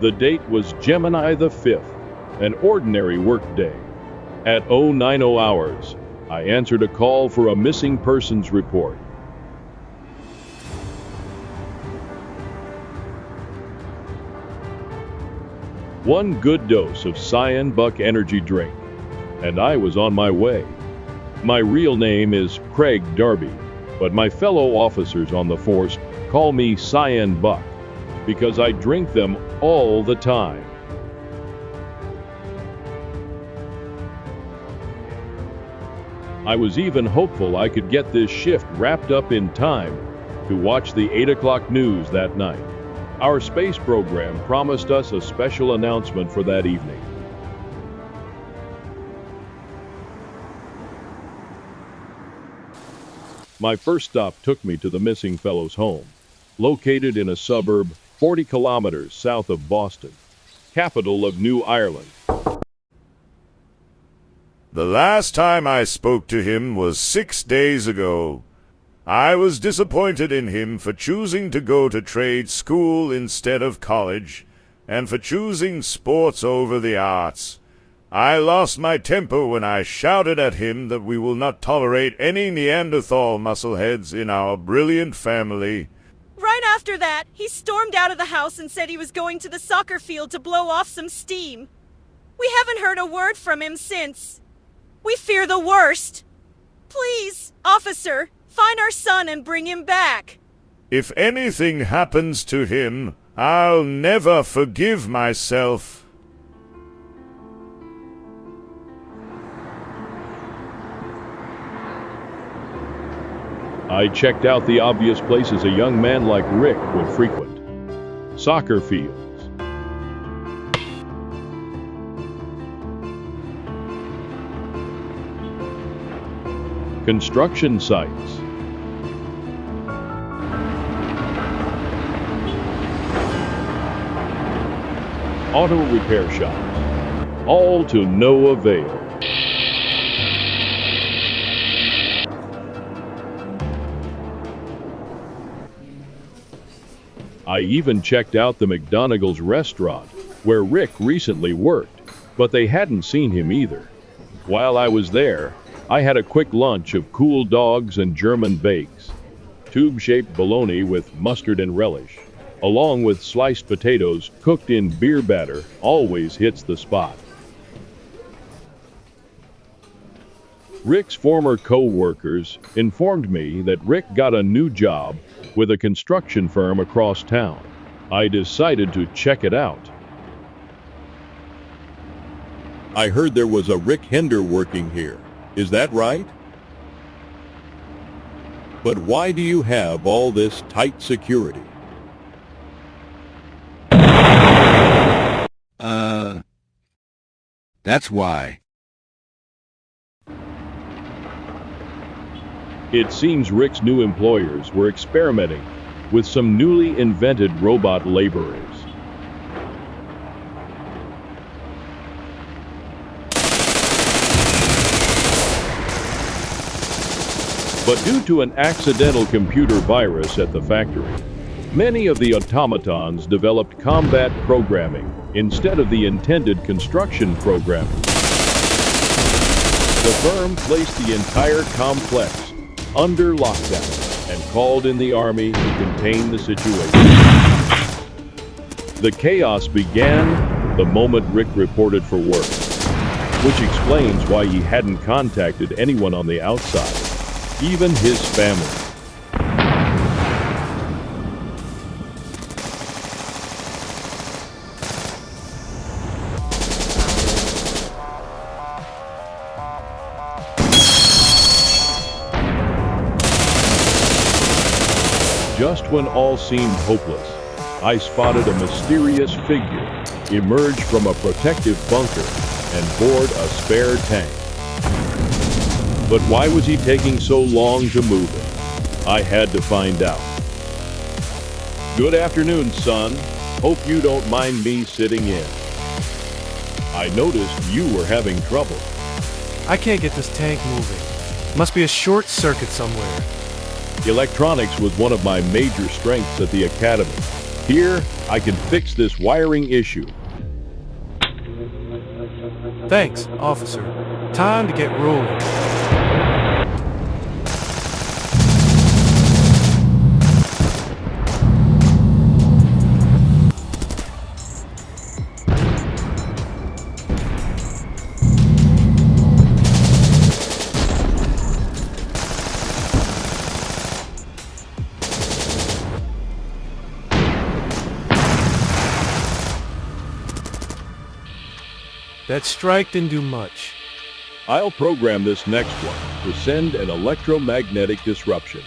The date was Gemini the 5th, an ordinary workday. At 0900 hours, I answered a call for a missing persons report. One good dose of Cyan Buck energy drink, and I was on my way. My real name is Craig Darby, but my fellow officers on the force call me Cyan Buck because I drink them all the time. I was even hopeful I could get this shift wrapped up in time to watch the 8 o'clock news that night. Our space program promised us a special announcement for that evening. My first stop took me to the missing fellow's home, located in a suburb 40 kilometers south of Boston, capital of New Ireland. The last time I spoke to him was 6 days ago. I was disappointed in him for choosing to go to trade school instead of college, and for choosing sports over the arts. I lost my temper when I shouted at him that we will not tolerate any Neanderthal muscleheads in our brilliant family. Right after that, he stormed out of the house and said he was going to the soccer field to blow off some steam. We haven't heard a word from him since. We fear the worst. Please, officer, find our son and bring him back. If anything happens to him, I'll never forgive myself. I checked out the obvious places a young man like Rick would frequent. Soccer fields, construction sites, auto repair shops, all to no avail. I even checked out the McDonald's restaurant where Rick recently worked, but they hadn't seen him either. While I was there, I had a quick lunch of cool dogs and German bakes, tube-shaped bologna with mustard and relish, along with sliced potatoes cooked in beer batter, always hits the spot. Rick's former co-workers informed me that Rick got a new job with a construction firm across town. I decided to check it out. I heard there was a Rick Hender working here. Is that right? But why do you have all this tight security? That's why. It seems Rick's new employers were experimenting with some newly invented robot laborers. But due to an accidental computer virus at the factory, many of the automatons developed combat programming instead of the intended construction programming. The firm placed the entire complex under lockdown and called in the army to contain the situation. The chaos began the moment Rick reported for work, which explains why he hadn't contacted anyone on the outside, even his family. Just when all seemed hopeless, I spotted a mysterious figure emerge from a protective bunker and board a spare tank. But why was he taking so long to move it? I had to find out. Good afternoon, son. Hope you don't mind me sitting in. I noticed you were having trouble. I can't get this tank moving. Must be a short circuit somewhere. Electronics was one of my major strengths at the academy. Here, I can fix this wiring issue. Thanks, officer. Time to get rolling. That strike didn't do much. I'll program this next one to send an electromagnetic disruption.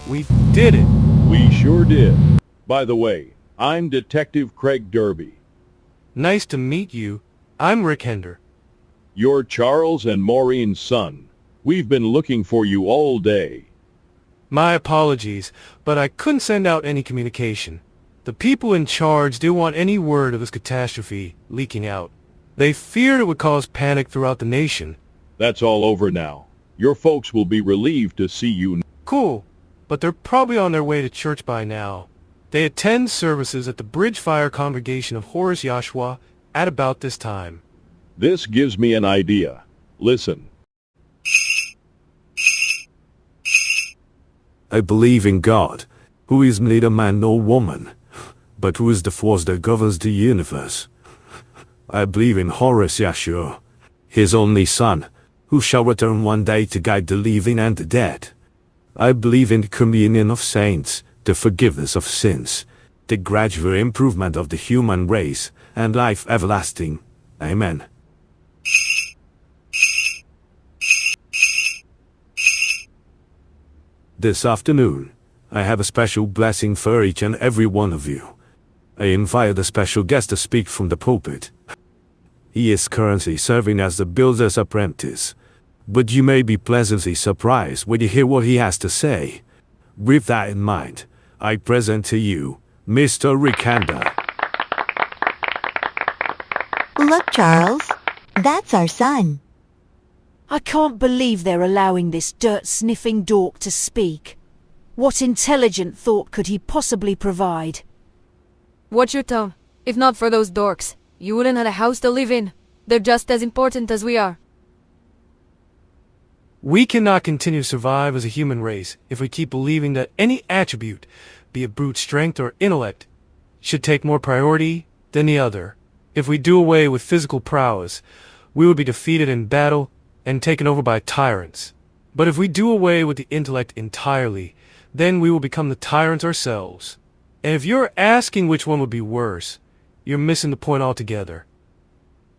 We did it! We sure did. By the way, I'm Detective Craig Derby. Nice to meet you. I'm Rick Hender. You're Charles and Maureen's son. We've been looking for you all day. My apologies, but I couldn't send out any communication. The people in charge didn't want any word of this catastrophe leaking out. They feared it would cause panic throughout the nation. That's all over now. Your folks will be relieved to see you. Cool, but they're probably on their way to church by now. They attend services at the Bridgefire congregation of Horus Yahshua at about this time. This gives me an idea. Listen. I believe in God, who is neither man nor woman, but who is the force that governs the universe. I believe in Horus Yahshua, his only son, who shall return one day to guide the living and the dead. I believe in the communion of saints, the forgiveness of sins, the gradual improvement of the human race, and life everlasting. Amen. This afternoon, I have a special blessing for each and every one of you. I invite a special guest to speak from the pulpit. He is currently serving as the builder's apprentice, but you may be pleasantly surprised when you hear what he has to say. With that in mind, I present to you Mr. Rick Hender. Look, Charles, that's our son. I can't believe they're allowing this dirt-sniffing dork to speak. What intelligent thought could he possibly provide? Watch your tone. If not for those dorks, you wouldn't have a house to live in. They're just as important as we are. We cannot continue to survive as a human race if we keep believing that any attribute, be it brute strength or intellect, should take more priority than the other. If we do away with physical prowess, we would be defeated in battle and taken over by tyrants. But if we do away with the intellect entirely, then we will become the tyrants ourselves. And if you're asking which one would be worse, you're missing the point altogether.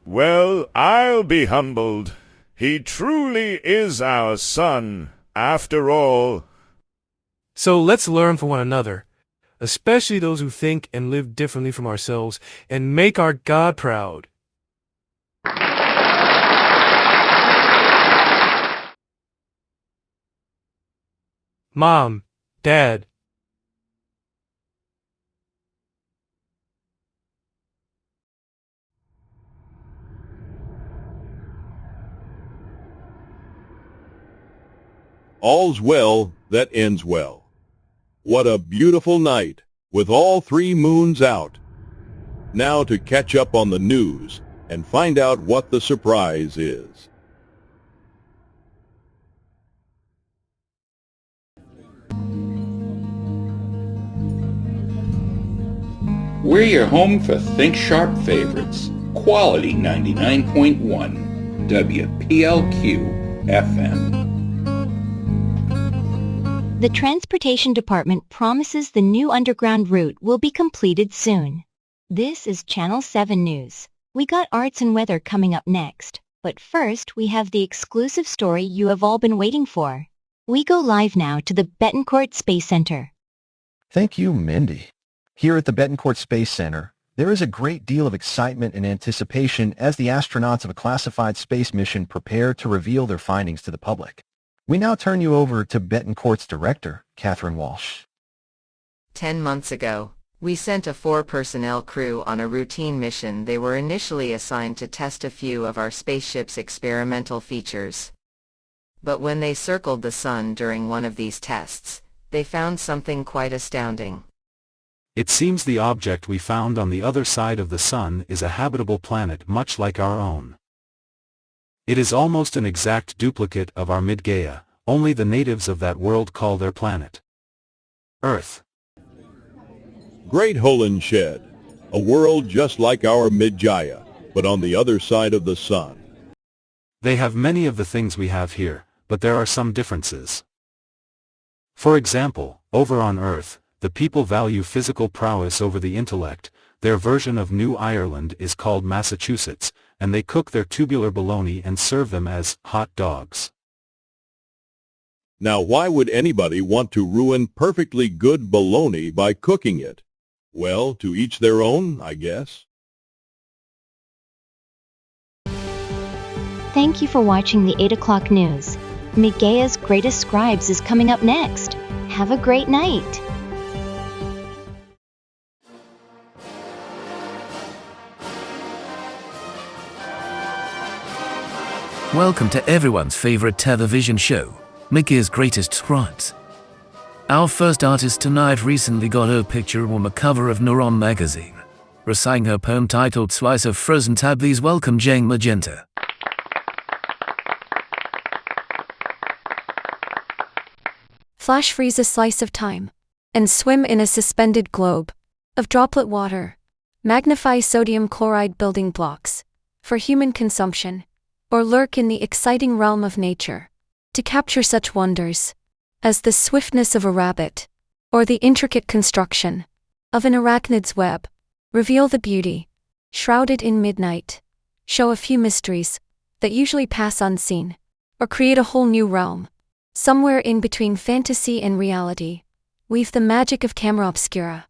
Well, I'll be humbled. He truly is our son, after all. So let's learn from one another, especially those who think and live differently from ourselves, and make our God proud. Mom, Dad. All's well that ends well. What a beautiful night, with all 3 moons out. Now to catch up on the news and find out what the surprise is. We're your home for Think Sharp favorites. Quality 99.1 WPLQ FM. The Transportation Department promises the new underground route will be completed soon. This is Channel 7 News. We got arts and weather coming up next, but first we have the exclusive story you have all been waiting for. We go live now to the Betancourt Space Center. Thank you, Mindy. Here at the Betancourt Space Center, There is a great deal of excitement and anticipation as the astronauts of a classified space mission prepare to reveal their findings to the public. We now turn you over to Betancourt's director, Catherine Walsh. 10 months ago, we sent a 4-personnel crew on a routine mission. They were initially assigned to test a few of our spaceship's experimental features. But when they circled the sun during one of these tests, they found something quite astounding. It seems the object we found on the other side of the sun is a habitable planet much like our own. It is almost an exact duplicate of our Midgaia, only the natives of that world call their planet Earth. Great Holland Shed, a world just like our Midgaia, but on the other side of the sun. They have many of the things we have here, but there are some differences. For example, over on Earth, the people value physical prowess over the intellect. Their version of New Ireland is called Massachusetts, and they cook their tubular bologna and serve them as hot dogs. Now why would anybody want to ruin perfectly good bologna by cooking it? Well, to each their own, I guess. Thank you for watching the 8 o'clock news. Midgaia's Greatest Scribes is coming up next. Have a great night. Welcome to everyone's favorite television show, Midgaia's Greatest Scribes. Our first artist tonight recently got her picture on the cover of Neuron Magazine, reciting her poem titled Slice of Frozen Tab. Please welcome Jane Magenta. Flash freeze a slice of time, and swim in a suspended globe of droplet water. Magnify sodium chloride building blocks for human consumption, or lurk in the exciting realm of nature to capture such wonders as the swiftness of a rabbit, or the intricate construction of an arachnid's web. Reveal the beauty shrouded in midnight, show a few mysteries that usually pass unseen, or create a whole new realm somewhere in between fantasy and reality. Weave the magic of camera obscura